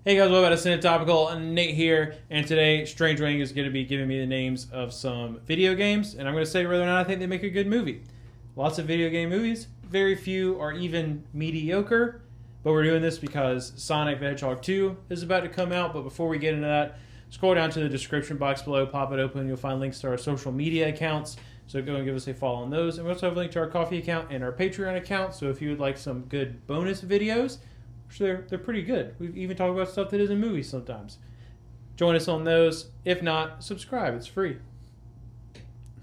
Hey guys, welcome back to Cinema Topical. Nate here, and today Strange Wang is going to be giving me the names of some video games, and I'm going to say whether or not I think they make a good movie. Lots of video game movies, very few are even mediocre, but we're doing this because Sonic the Hedgehog 2 is about to come out. But before we get into that, scroll down to the description box below, pop it open, you'll find links to our social media accounts, so go and give us a follow on those. And we also have a link to our Coffee account and our Patreon account, so if you would like some good bonus videos, they're pretty good. We even talk about stuff that isn't movies sometimes. Join us on those. If not, subscribe. It's free.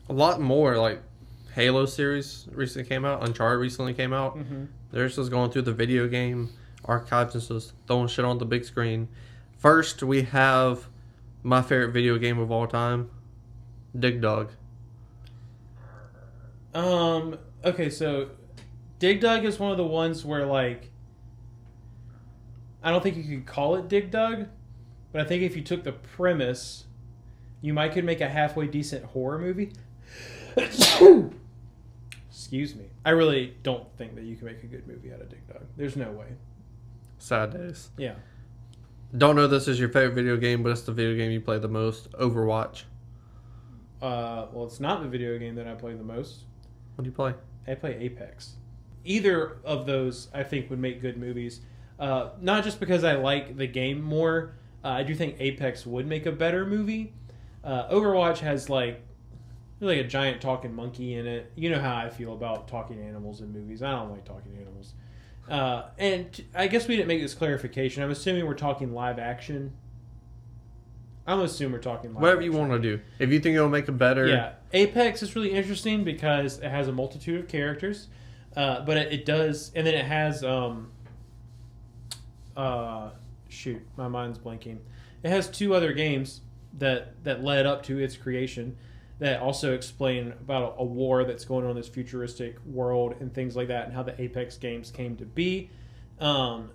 A lot more, like Halo series recently came out. Uncharted recently came out. Mm-hmm. They're just going through the video game archives and just throwing shit on the big screen. First, we have my favorite video game of all time, Dig Dug. Okay, so Dig Dug is one of the ones where, like, I don't think you could call it Dig Dug, but I think if you took the premise, you could make a halfway decent horror movie. Excuse me. I really don't think that you can make a good movie out of Dig Dug. There's no way. Sad days. Yeah. Don't know this is your favorite video game, but it's the video game you play the most. Overwatch. Well, it's not the video game that I play the most. What do you play? I play Apex. Either of those, I think, would make good movies. Not just because I like the game more. I do think Apex would make a better movie. Overwatch has like a giant talking monkey in it. You know how I feel about talking animals in movies. I don't like talking animals. And I guess we didn't make this clarification. I'm assuming we're talking live action. I'm assuming we're talking live Whatever action. you want to do. If you think it'll make it better. Yeah. Apex is really interesting because it has a multitude of characters. But it does, and then it has shoot, my mind's blanking. It has two other games that led up to its creation that also explain about a war that's going on in this futuristic world and things like that, and how the Apex games came to be. And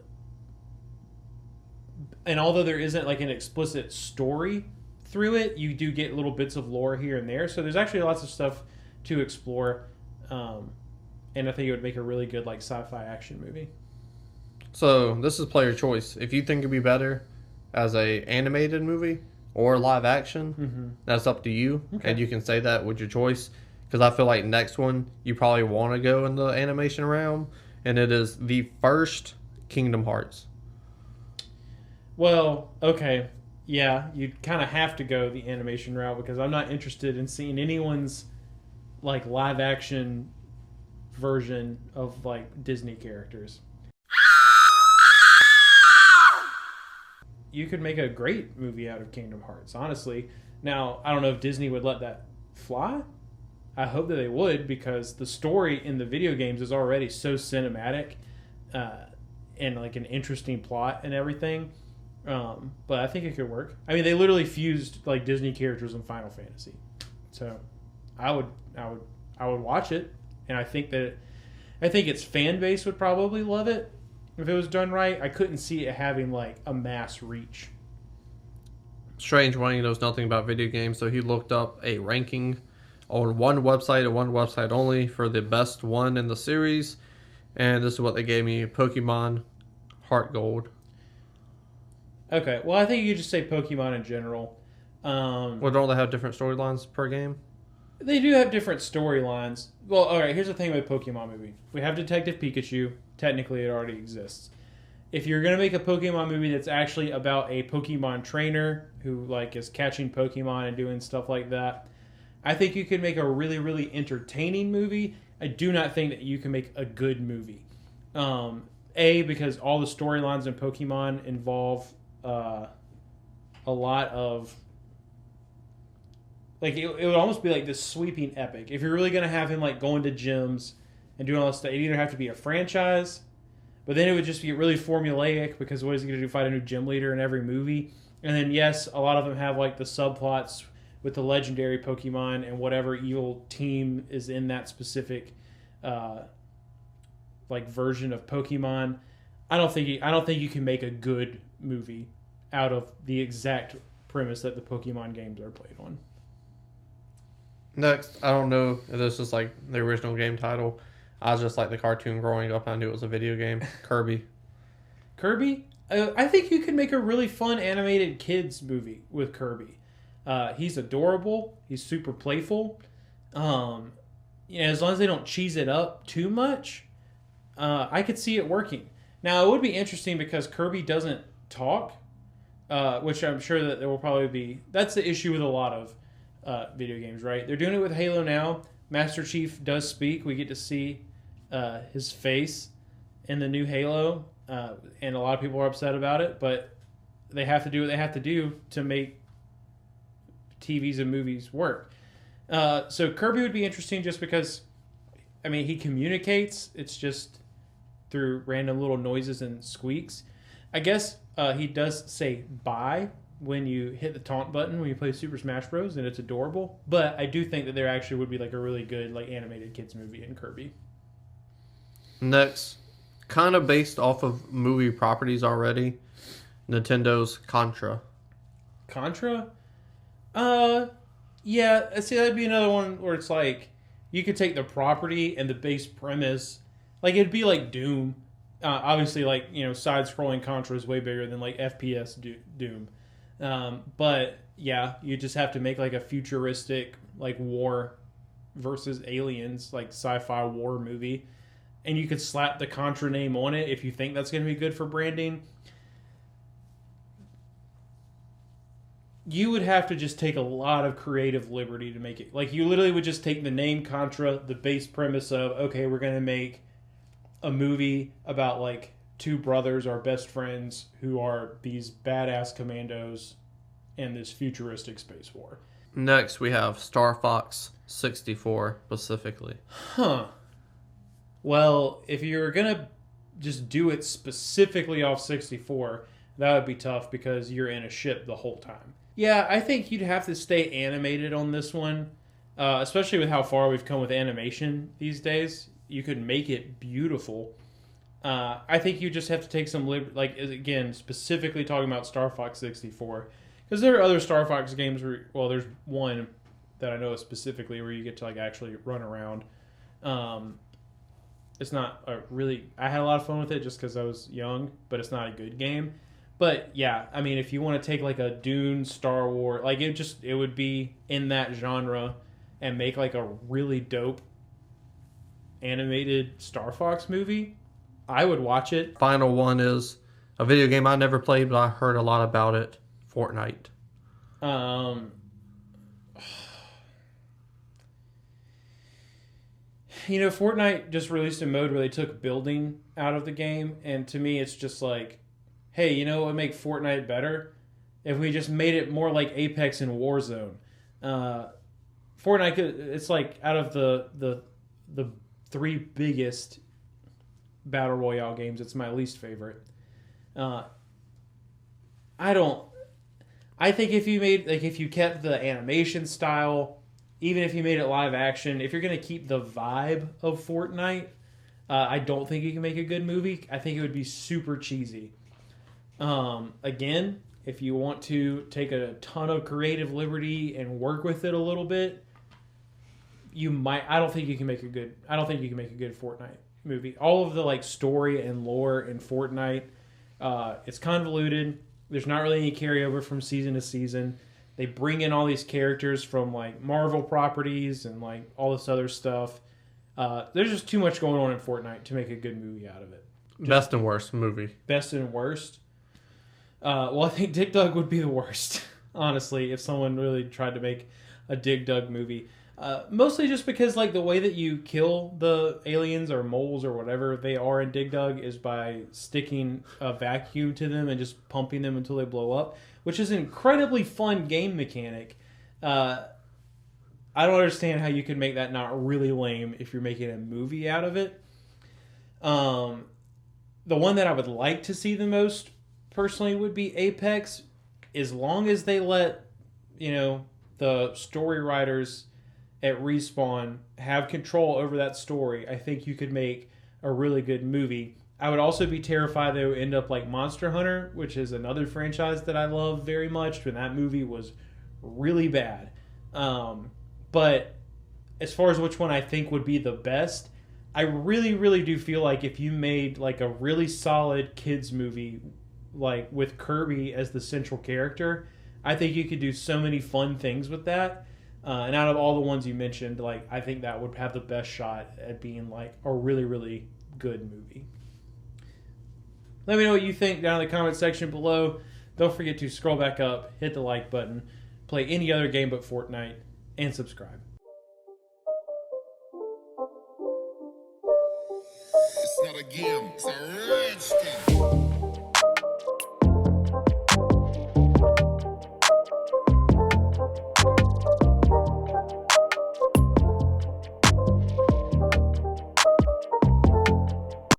although there isn't like an explicit story through it, you do get little bits of lore here and there. So there's actually lots of stuff to explore. And I think it would make a really good like sci-fi action movie. So this is player choice. If you think it'd be better as a animated movie or live action, that's up to you. Okay. And you can say that with your choice. Because I feel like next one, you probably want to go in the animation realm. And it is the first Kingdom Hearts. Well, okay. Yeah, you'd kind of have to go the animation route because I'm not interested in seeing anyone's like live action version of like Disney characters. You could make a great movie out of Kingdom Hearts, honestly. Now, I don't know if Disney would let that fly. I hope that they would, because the story in the video games is already so cinematic and like an interesting plot and everything. But I think it could work. I mean, they literally fused like Disney characters in Final Fantasy, so I would watch it, and I think its fan base would probably love it. If it was done right, I couldn't see it having like a mass reach. Strange Wang knows nothing about video games, so he looked up a ranking on one website and one website only for the best one in the series. And this is what they gave me: Pokemon Heart Gold. Okay, well, I think you could just say Pokemon in general. Well, don't they have different storylines per game? They do have different storylines. Well, all right, here's the thing with Pokemon movie. We have Detective Pikachu. Technically, it already exists. If you're going to make a Pokemon movie that's actually about a Pokemon trainer who like is catching Pokemon and doing stuff like that, I think you could make a really, really entertaining movie. I do not think that you can make a good movie. Because all the storylines in Pokemon involve a lot of... Like, it would almost be like this sweeping epic. If you're really going to have him, like, going to gyms and doing all this stuff, it'd either have to be a franchise, but then it would just be really formulaic, because what is he going to do, fight a new gym leader in every movie? And then, yes, a lot of them have, like, the subplots with the legendary Pokemon and whatever evil team is in that specific, version of Pokemon. I don't think you can make a good movie out of the exact premise that the Pokemon games are played on. Next, I don't know if this is like the original game title. I was just like the cartoon growing up. I knew it was a video game. Kirby. Kirby? I think you could make a really fun animated kids movie with Kirby. He's adorable. He's super playful. As long as they don't cheese it up too much, I could see it working. Now, it would be interesting because Kirby doesn't talk, which I'm sure that there will probably be. That's the issue with a lot of video games, right? They're doing it with Halo now. Master Chief does speak. We get to see his face in the new Halo, and a lot of people are upset about it, but they have to do what they have to do to make TVs and movies work. So Kirby would be interesting just because, he communicates. It's just through random little noises and squeaks. I guess he does say bye when you hit the taunt button when you play Super Smash Bros. And it's adorable. But I do think that there actually would be like a really good like animated kids movie in Kirby. Next, kind of based off of movie properties already, Nintendo's Contra. Contra? Yeah, see, that'd be another one where it's like, you could take the property and the base premise, like, it'd be like Doom. Obviously, like, side-scrolling Contra is way bigger than, like, FPS Doom. But, yeah, you just have to make, like, a futuristic, like, war versus aliens, like, sci-fi war movie. And you could slap the Contra name on it if you think that's going to be good for branding. You would have to just take a lot of creative liberty to make it. Like, you literally would just take the name Contra, the base premise of, okay, we're going to make a movie about, like, two brothers are best friends who are these badass commandos in this futuristic space war. Next, we have Star Fox 64 specifically. Huh. Well, if you're going to just do it specifically off 64, that would be tough because you're in a ship the whole time. Yeah, I think you'd have to stay animated on this one, especially with how far we've come with animation these days. You could make it beautiful. I think you just have to take some like, again, specifically talking about Star Fox 64, because there are other Star Fox games where, well, there's one that I know specifically where you get to like actually run around. It's not a really, I had a lot of fun with it just because I was young, but it's not a good game. But yeah, if you want to take like a Dune, Star Wars, like it would be in that genre and make like a really dope animated Star Fox movie, I would watch it. Final one is a video game I never played, but I heard a lot about it. Fortnite. Fortnite just released a mode where they took building out of the game, and to me it's just like, hey, what would make Fortnite better? If we just made it more like Apex and Warzone. Fortnite, it's like out of the three biggest Battle Royale games, it's my least favorite. I think if you made, like, if you kept the animation style, even if you made it live action, if you're going to keep the vibe of Fortnite, I don't think you can make a good movie. I think it would be super cheesy. Again, if you want to take a ton of creative liberty and work with it a little bit, you might. I don't think you can make a good Fortnite movie. All of the like story and lore in Fortnite, it's convoluted. There's not really any carryover from season to season. They bring in all these characters from like Marvel properties and like all this other stuff. There's just too much going on in Fortnite to make a good movie out of it. Best and worst movie. Best and worst. Well, I think Dig Dug would be the worst, honestly, if someone really tried to make a Dig Dug movie. Mostly just because, like, the way that you kill the aliens or moles or whatever they are in Dig Dug is by sticking a vacuum to them and just pumping them until they blow up, which is an incredibly fun game mechanic. I don't understand how you could make that not really lame if you're making a movie out of it. The one that I would like to see the most personally would be Apex, as long as they let the story writers at Respawn have control over that story. I think you could make a really good movie. I would also be terrified they would end up like Monster Hunter, which is another franchise that I love very much, and that movie was really bad. But as far as which one I think would be the best, I really, really do feel like if you made like a really solid kids movie like with Kirby as the central character. I think you could do so many fun things with that. And out of all the ones you mentioned, like I think that would have the best shot at being like a really, really good movie. Let me know what you think down in the comment section below. Don't forget to scroll back up, hit the like button, play any other game but Fortnite, and subscribe. It's not a game, it's a rich thing.